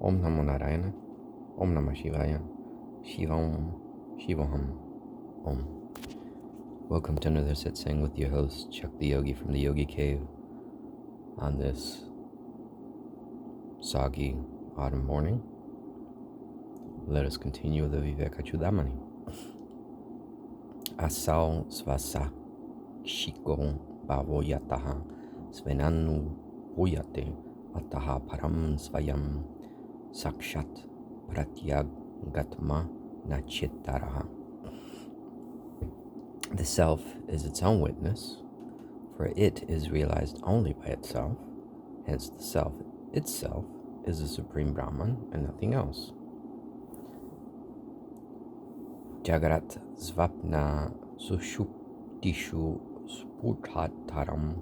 Om Namo Narayana, Om Namah Shivaya, Shivam, Shivaham, Om. Welcome to another Satsang with your host, Chuck the Yogi from the Yogi Cave on this soggy autumn morning. Let us continue the Vivekachudamani. Asau svasa shiko bhavoyataha svenanu huyate ataha param svayam sakshat pratyagatma nachitaraha. The self is its own witness, for it is realized only by itself. Hence the self itself is the Supreme Brahman and nothing else. Jagarat svapna sushuptishu sputataram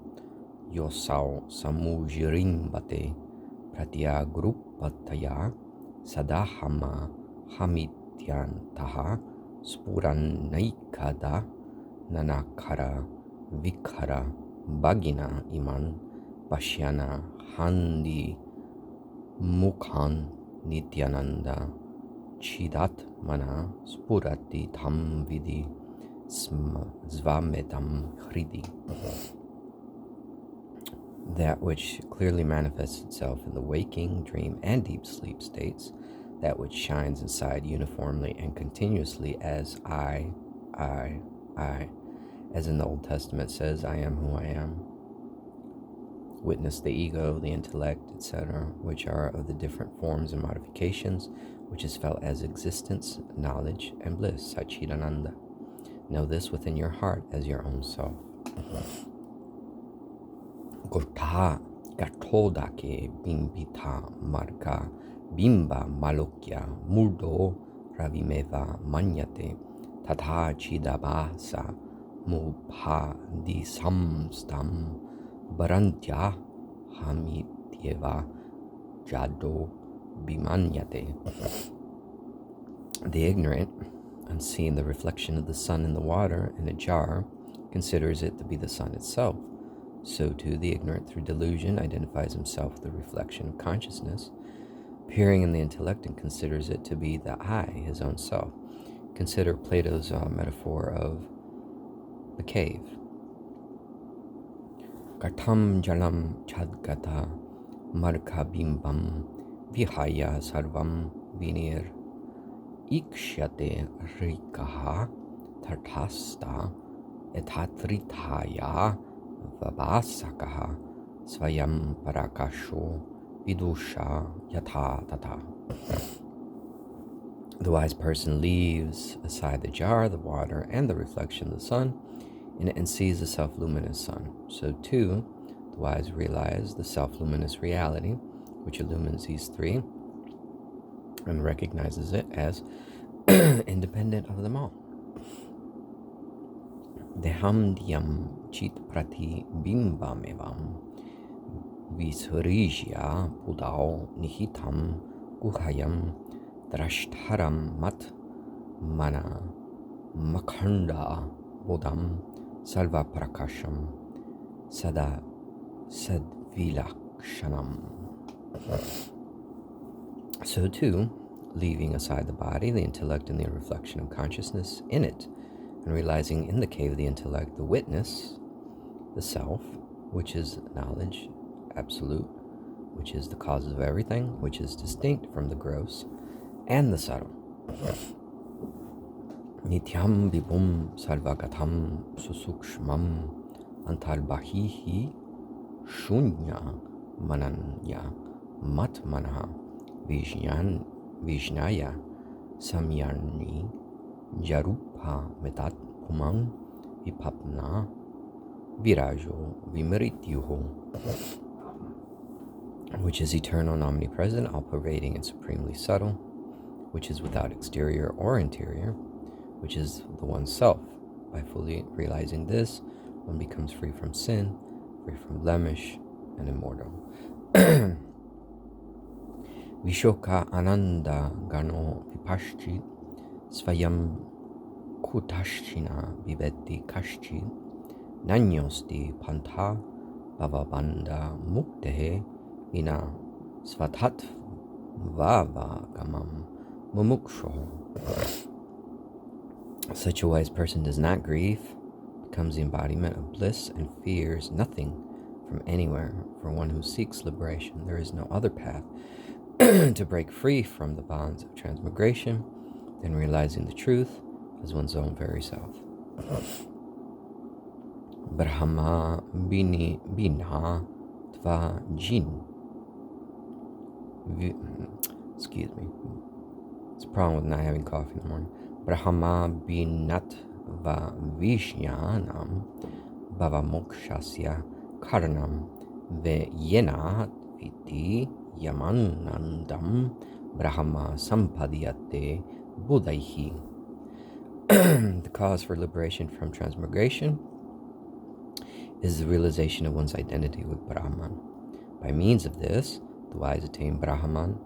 yosau samujirimbate pratyagrupataya sadahama hamityantaha spuranaikada nanakara vikara bhagina iman pashyana handi mukhan nityananda chidat mana spurati tam vidi svametam hridi. That which clearly manifests itself in the waking, dream, and deep sleep states, that which shines inside uniformly and continuously as I, as in the Old Testament says, I am who I am. Witness the ego, the intellect, etc., which are of the different forms and modifications, which is felt as existence, knowledge, and bliss, Satchidananda. Know this within your heart as your own self. Gotha gathodake bimbita marga bimba malokya murdo ravimeva manyate tatha chidabhasa mubha disamstam barantya hamityeva jado bimanyate. The ignorant, on seeing the reflection of the sun in the water in a jar, considers it to be the sun itself. So too the ignorant through delusion identifies himself with the reflection of consciousness appearing in the intellect and considers it to be the I, his own self. Consider Plato's metaphor of the cave. Gatam jalam chadgata markabimbam vihaya sarvam vinir ikshyate rikaha tartasta etatritaya vabhasakaha svayam parakasho vidusha yatha tata. The wise person leaves aside the jar, the water, and the reflection of the sun and sees the self-luminous sun. So too, the wise realize the self-luminous reality, which illumines these three, and recognizes it as independent of them all. Deham dhyam chit prati bimbamevam visharijya budao nihitam guhayam drashtaram mat mana makhanda bodam salva prakasham sada sadvilakshanam. So too, leaving aside the body, the intellect, and the reflection of consciousness in it, and realizing in the cave of the intellect the witness, the self, which is knowledge, absolute, which is the cause of everything, which is distinct from the gross and the subtle. Nityam vibhum sarvagatam susukshmam antarbahihi shunya mananya matmanaha vishnaya samyarni jarupa metat pumang vipapna virajo vimrityuho, which is eternal and omnipresent, all-pervading and supremely subtle, which is without exterior or interior, which is the one self. By fully realizing this, one becomes free from sin, free from blemish, and immortal. Vishoka ananda gano vipashchit svayam kutashchina viveti kashchit nanyosti pantha bhavabanda muktehe vina svatat vavagamam mumuksho. Such a wise person does not grieve, becomes the embodiment of bliss, and fears nothing from anywhere. For one who seeks liberation, there is no other path to break free from the bonds of transmigration than realizing the truth as one's own very self. Brahma bina tva jin. Excuse me. It's a problem with not having coffee in the morning. Brahma binat va vishyanam bhavamokshasya karanam ve yenat viti yamanandam Brahma sampadhyate buddhaihi. The cause for liberation from transmigration is the realization of one's identity with Brahman. By means of this, the wise attain Brahman,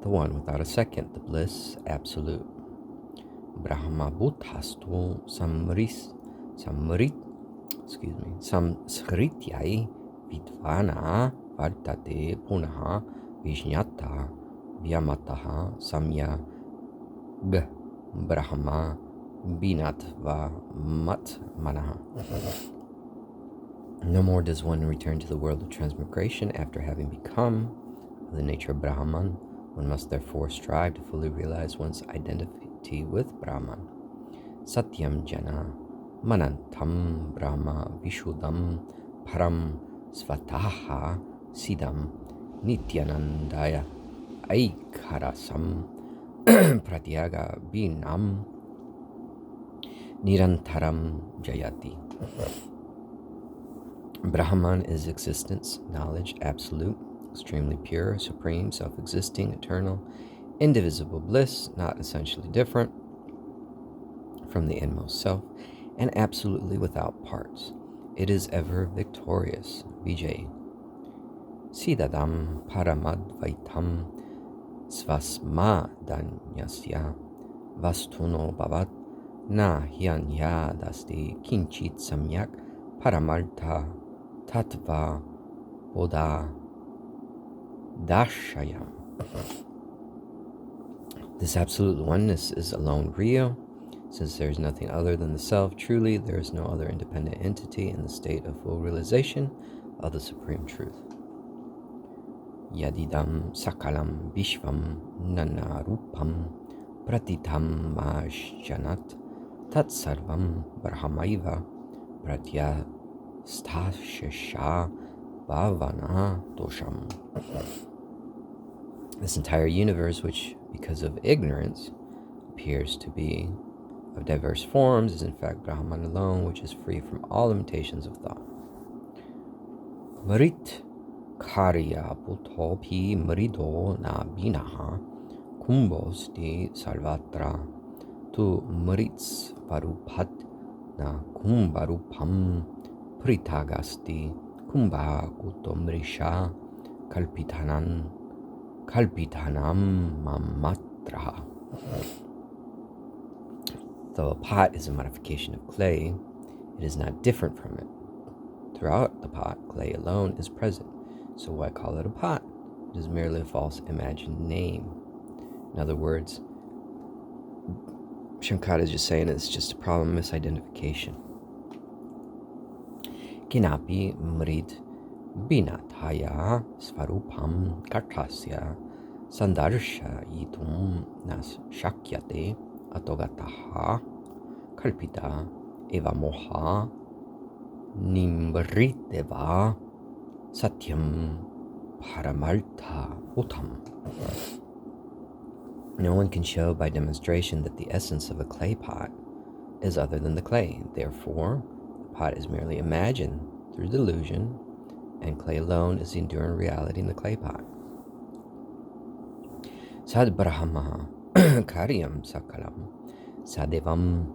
the one without a second, the bliss absolute. Brahma bhutastu samsrityai vidvana vartate punaha vijñata vyamataha samya Brahma binatva mat manaha. No more does one return to the world of transmigration after having become of the nature of Brahman. One must therefore strive to fully realize one's identity with Brahman. Satyam jana manantam Brahma vishuddham param svataha siddham nityanandaya aikarasam pratyaga binam nirantaram jayati. Brahman is existence, knowledge, absolute, extremely pure, supreme, self-existing, eternal, indivisible bliss, not essentially different from the inmost self, and absolutely without parts. It is ever victorious. Vijay. Siddhadam paramadvaitam svasmadanyasya vastuno bhavat na hyanyadasti kinchit samyak paramartha tattva bodha dashayam. This absolute oneness is alone real. Since there is nothing other than the self, truly there is no other independent entity in the state of full realization of the supreme truth. Yadidam sakalam vishvam nanarupam pratitam majjanat tatsarvam brahmaiva pratyastashisha bhavana dosham. This entire universe, which because of ignorance appears to be of diverse forms, is in fact Brahman alone, which is free from all limitations of thought. Marit karya putopi marido na binaha kumbhosti sarvatra tu marits varupat na kumbharupam pritagasti kumbha kutomrisha kalpitanam mamatraha. Though a pot is a modification of clay, it is not different from it. Throughout the pot, clay alone is present. So why call it a pot? It is merely a false imagined name. In other words, Shankara is just saying it's just a problem of misidentification. Kinapi mrid binathaya svarupam katasya sandarsha yitum nas shakyate atogataha kalpita eva moha nimriteva satyam paramartha utam. No one can show by demonstration that the essence of a clay pot is other than the clay. Therefore, the pot is merely imagined through delusion, and clay alone is the enduring reality in the clay pot. Sad Brahma karyam sakalam sadevam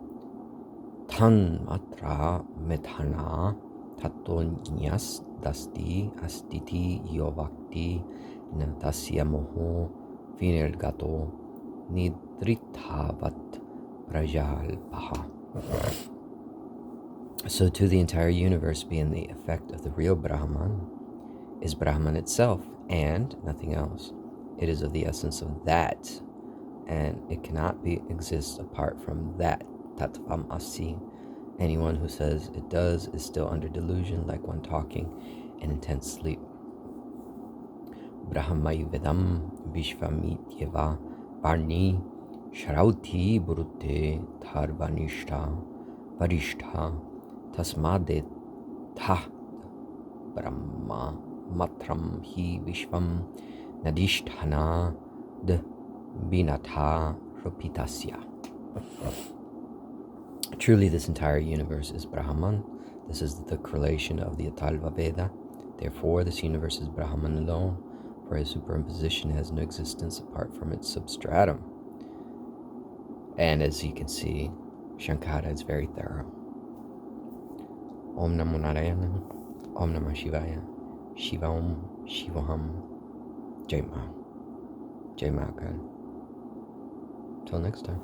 tan matra methana tatonyas dasti astiti yovakti natasya moho vinirgato nidritavat prajalpaha. So to the entire universe being the effect of the real Brahman is Brahman itself and nothing else. It is of the essence of that, and it cannot exist apart from that. Tattvam asi. Anyone who says it does is still under delusion, like one talking in intense sleep. Brahmayvedam Vishvamityeva Varni Shrauti Brute Tarvanishta Varishta Tasmade Ta Brahma Matram Hi Vishvam Nadishthana D Binatha Rupitasya. Truly, this entire universe is Brahman. This is the correlation of the Atalva Veda. Therefore, this universe is Brahman alone, for his superimposition has no existence apart from its substratum. And as you can see, Shankara is very thorough. Om Namo Narayana, Om Namah Shivaya, Shiva Om, Shivaham, Jai Ma. Jai Ma God. Till next time.